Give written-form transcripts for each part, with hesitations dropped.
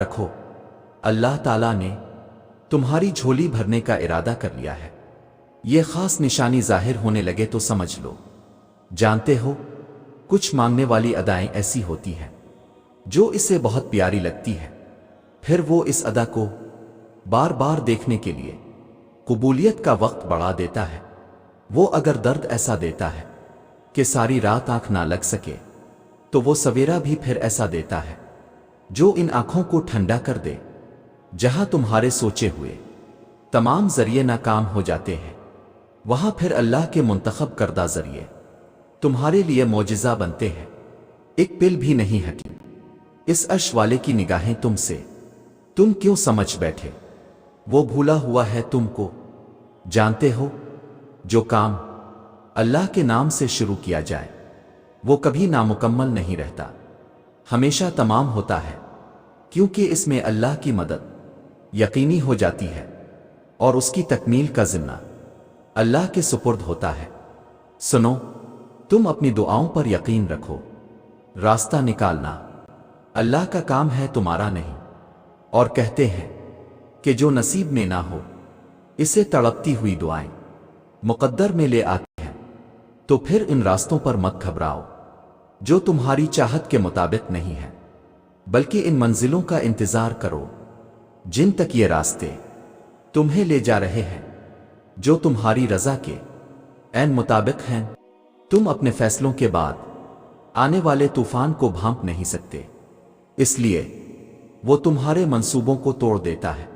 रखो, अल्लाह ताला ने तुम्हारी झोली भरने का इरादा कर लिया है। ये खास निशानी जाहिर होने लगे तो समझ लो। जानते हो, कुछ मांगने वाली अदाएं ऐसी होती हैं जो इसे बहुत प्यारी लगती है, फिर वो इस अदा को बार बार देखने के लिए कबूलियत का वक्त बढ़ा देता है। वो अगर दर्द ऐसा देता है कि सारी रात आंख ना लग सके, तो वो सवेरा भी फिर ऐसा देता है जो इन आंखों को ठंडा कर दे। जहां तुम्हारे सोचे हुए तमाम जरिए नाकाम हो जाते हैं, वहां फिर अल्लाह के मुंतखब करदा जरिए तुम्हारे लिए मौजिज़ा बनते हैं। एक पिल भी नहीं हटी इस अर्श वाले की निगाहें तुमसे। तुम क्यों समझ बैठे वो भूला हुआ है तुमको। जानते हो, जो काम अल्लाह के नाम से शुरू किया जाए वो कभी नामुकम्मल नहीं रहता, हमेशा तमाम होता है, क्योंकि इसमें अल्लाह की मदद यकीनी हो जाती है और उसकी तकमील का जिम्मा अल्लाह के सुपुर्द होता है। सुनो, तुम अपनी दुआओं पर यकीन रखो। रास्ता निकालना अल्लाह का काम है, तुम्हारा नहीं। और कहते हैं कि जो नसीब में ना हो, इसे तड़पती हुई दुआएं मुकद्दर में ले आती हैं। तो फिर इन रास्तों पर मत घबराओ जो तुम्हारी चाहत के मुताबिक नहीं है, बल्कि इन मंजिलों का इंतजार करो जिन तक ये रास्ते तुम्हें ले जा रहे हैं, जो तुम्हारी रजा के ऐन मुताबिक हैं। तुम अपने फैसलों के बाद आने वाले तूफान को भांप नहीं सकते, इसलिए वो तुम्हारे मंसूबों को तोड़ देता है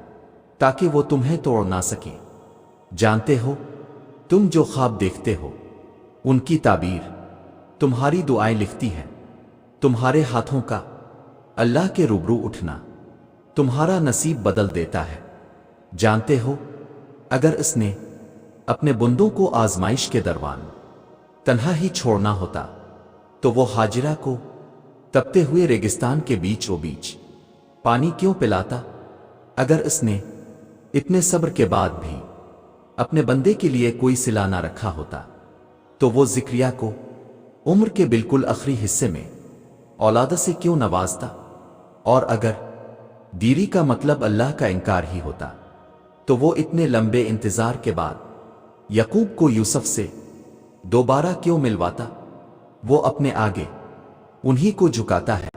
ताकि वो तुम्हें तोड़ ना सके। जानते हो, तुम जो ख्वाब देखते हो उनकी ताबीर तुम्हारी दुआएं लिखती हैं। तुम्हारे हाथों का अल्लाह के रूबरू उठना तुम्हारा नसीब बदल देता है। जानते हो, अगर इसने अपने बंदों को आजमाइश के दरवान तन्हा ही छोड़ना होता तो वो हाजिरा को तपते हुए रेगिस्तान के बीचों बीच पानी क्यों पिलाता। अगर इसने इतने सब्र के बाद भी अपने बंदे के लिए कोई सिला ना रखा होता तो वो ज़िक्रिया को उम्र के बिल्कुल आखिरी हिस्से में औलाद से क्यों नवाजता। और अगर दीरी का मतलब अल्लाह का इनकार ही होता तो वो इतने लंबे इंतजार के बाद यकूब को यूसुफ से दोबारा क्यों मिलवाता। वो अपने आगे उन्हीं को झुकाता है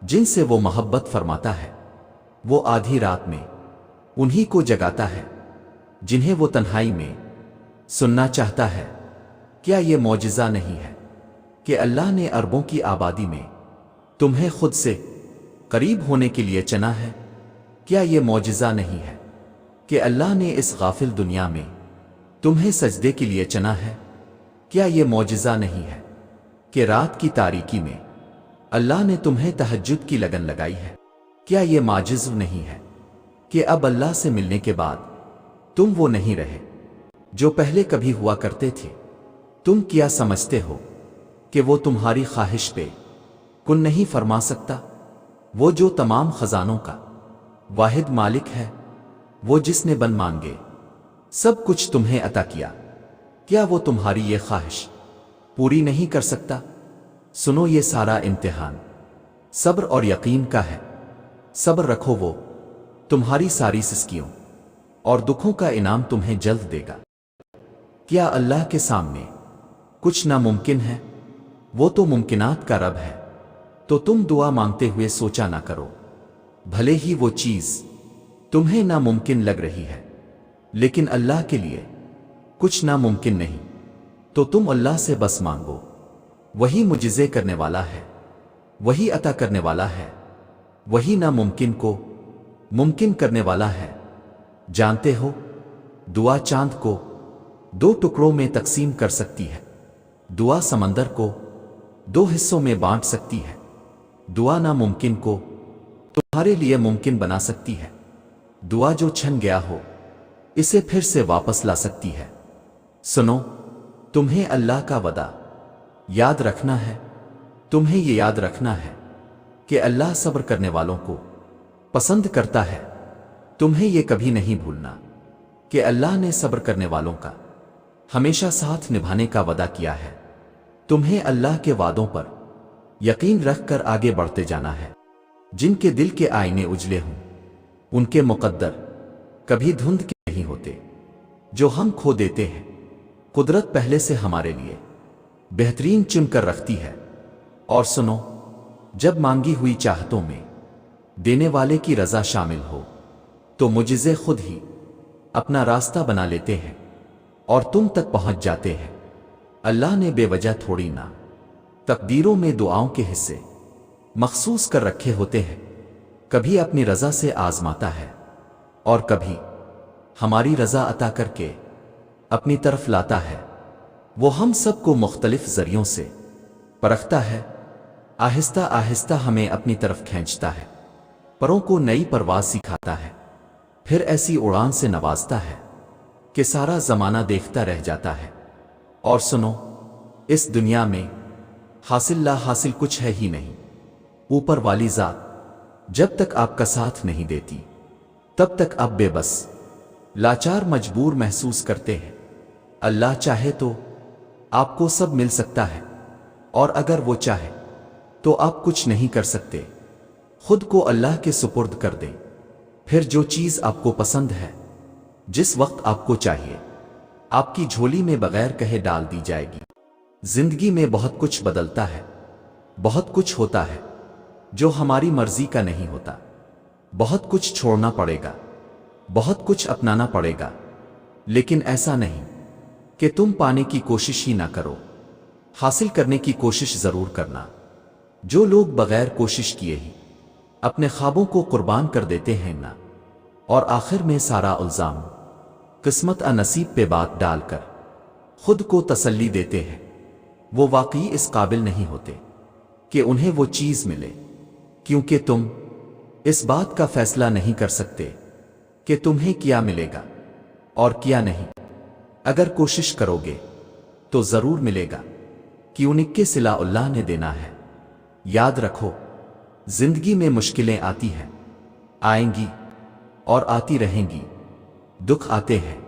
जिनसे वो मोहब्बत फरमाता है। वो आधी रात में उन्हीं को जगाता है जिन्हें वो तन्हाई में सुनना चाहता है। क्या ये मौजिज़ा नहीं है कि अल्लाह ने अरबों की आबादी में तुम्हें खुद से करीब होने के लिए चुना है। क्या ये मौजिज़ा नहीं है कि अल्लाह ने इस गाफिल दुनिया में तुम्हें सजदे के लिए चुना है। क्या ये मौजिज़ा नहीं है कि रात की तारीकी में अल्लाह ने तुम्हें तहज्जुद की लगन लगाई है। क्या ये माजिज़ नहीं है कि अब अल्लाह से मिलने के बाद तुम वो नहीं रहे जो पहले कभी हुआ करते थे। तुम क्या समझते हो कि वो तुम्हारी ख्वाहिश पे कुन नहीं फरमा सकता। वो जो तमाम खजानों का वाहिद मालिक है, वो जिसने बन मांगे सब कुछ तुम्हें अता किया, क्या वो तुम्हारी ये ख्वाहिश पूरी नहीं कर सकता। सुनो, ये सारा इम्तिहान सब्र और यकीन का है। सब्र रखो, वो तुम्हारी सारी सिस्कियों और दुखों का इनाम तुम्हें जल्द देगा। क्या अल्लाह के सामने कुछ नामुमकिन है। वो तो मुमकिनात का रब है। तो तुम दुआ मांगते हुए सोचा ना करो, भले ही वो चीज तुम्हें नामुमकिन लग रही है, लेकिन अल्लाह के लिए कुछ नामुमकिन नहीं। तो तुम अल्लाह से बस मांगो, वही मुजिज़े करने वाला है, वही अता करने वाला है, वही नामुमकिन को मुमकिन करने वाला है। जानते हो, दुआ चांद को 2 टुकड़ों में तकसीम कर सकती है। दुआ समंदर को 2 हिस्सों में बांट सकती है। दुआ नामुमकिन को तुम्हारे लिए मुमकिन बना सकती है। दुआ जो छन गया हो, इसे फिर से वापस ला सकती है। सुनो, तुम्हें अल्लाह का वदा याद रखना है। तुम्हें यह याद रखना है कि अल्लाह सब्र करने वालों को पसंद करता है। तुम्हें यह कभी नहीं भूलना कि अल्लाह ने सब्र करने वालों का हमेशा साथ निभाने का वादा किया है। तुम्हें अल्लाह के वादों पर यकीन रखकर आगे बढ़ते जाना है। جن کے دل کے آئینے اجلے ہوں ان کے مقدر کبھی دھند کے نہیں ہوتے جو ہم کھو دیتے ہیں قدرت پہلے سے ہمارے لیے بہترین چن کر رکھتی ہے۔ اور سنو، جب مانگی ہوئی چاہتوں میں دینے والے کی رضا شامل ہو تو معجزے خود ہی اپنا راستہ بنا لیتے ہیں اور تم تک پہنچ جاتے ہیں۔ اللہ نے بے وجہ تھوڑی نہ تقدیروں میں دعاؤں کے حصے مخصوص کر رکھے ہوتے ہیں، کبھی اپنی رضا سے آزماتا ہے اور کبھی ہماری رضا عطا کر کے اپنی طرف لاتا ہے۔ وہ ہم سب کو مختلف ذریعوں سے پرکھتا ہے، آہستہ آہستہ ہمیں اپنی طرف کھینچتا ہے، پروں کو نئی پرواز سکھاتا ہے، پھر ایسی اڑان سے نوازتا ہے کہ سارا زمانہ دیکھتا رہ جاتا ہے۔ اور سنو، اس دنیا میں حاصل لا حاصل کچھ ہے ہی نہیں۔ اوپر والی ذات جب تک آپ کا ساتھ نہیں دیتی تب تک آپ بے بس لاچار مجبور محسوس کرتے ہیں۔ اللہ چاہے تو آپ کو سب مل سکتا ہے، اور اگر وہ چاہے تو آپ کچھ نہیں کر سکتے۔ خود کو اللہ کے سپرد کر دیں، پھر جو چیز آپ کو پسند ہے جس وقت آپ کو چاہیے آپ کی جھولی میں بغیر کہے ڈال دی جائے گی۔ زندگی میں بہت کچھ بدلتا ہے، بہت کچھ ہوتا ہے جو ہماری مرضی کا نہیں ہوتا، بہت کچھ چھوڑنا پڑے گا، بہت کچھ اپنانا پڑے گا، لیکن ایسا نہیں کہ تم پانے کی کوشش ہی نہ کرو، حاصل کرنے کی کوشش ضرور کرنا۔ جو لوگ بغیر کوشش کیے ہی اپنے خوابوں کو قربان کر دیتے ہیں نا، اور آخر میں سارا الزام قسمت نصیب پہ بات ڈال کر خود کو تسلی دیتے ہیں، وہ واقعی اس قابل نہیں ہوتے کہ انہیں وہ چیز ملے، کیونکہ تم اس بات کا فیصلہ نہیں کر سکتے کہ تمہیں کیا ملے گا اور کیا نہیں۔ اگر کوشش کرو گے تو ضرور ملے گا، کیونکہ کے صلہ اللہ نے دینا ہے۔ یاد رکھو، زندگی میں مشکلیں آتی ہیں، آئیں گی اور آتی رہیں گی، دکھ آتے ہیں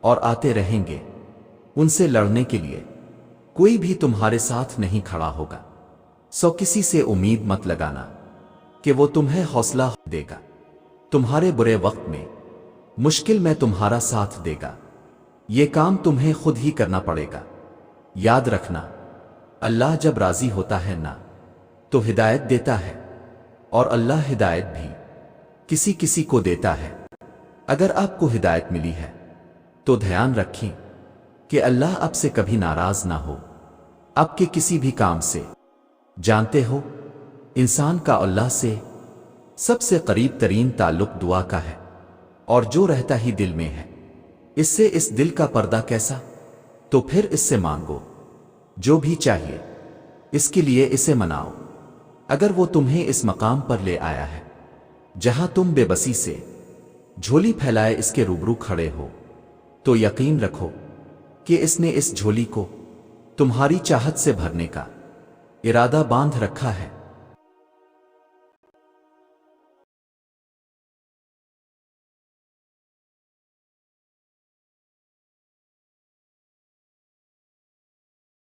اور آتے رہیں گے، ان سے لڑنے کے لیے کوئی بھی تمہارے ساتھ نہیں کھڑا ہوگا۔ سو کسی سے امید مت لگانا کہ وہ تمہیں حوصلہ دے گا، تمہارے برے وقت میں مشکل میں تمہارا ساتھ دے گا، یہ کام تمہیں خود ہی کرنا پڑے گا۔ یاد رکھنا، اللہ جب راضی ہوتا ہے نا تو ہدایت دیتا ہے، اور اللہ ہدایت بھی کسی کسی کو دیتا ہے۔ اگر آپ کو ہدایت ملی ہے تو دھیان رکھیں کہ اللہ آپ سے کبھی ناراض نہ ہو، آپ کے کسی بھی کام سے۔ جانتے ہو، انسان کا اللہ سے سب سے قریب ترین تعلق دعا کا ہے، اور جو رہتا ہی دل میں ہے، اس سے اس دل کا پردہ کیسا؟ تو پھر اس سے مانگو، جو بھی چاہیے اس کے لیے اسے مناؤ۔ اگر وہ تمہیں اس مقام پر لے آیا ہے جہاں تم بے بسی سے جھولی پھیلائے اس کے روبرو کھڑے ہو، تو یقین رکھو کہ اس نے اس جھولی کو تمہاری چاہت سے بھرنے کا ارادہ باندھ رکھا ہے۔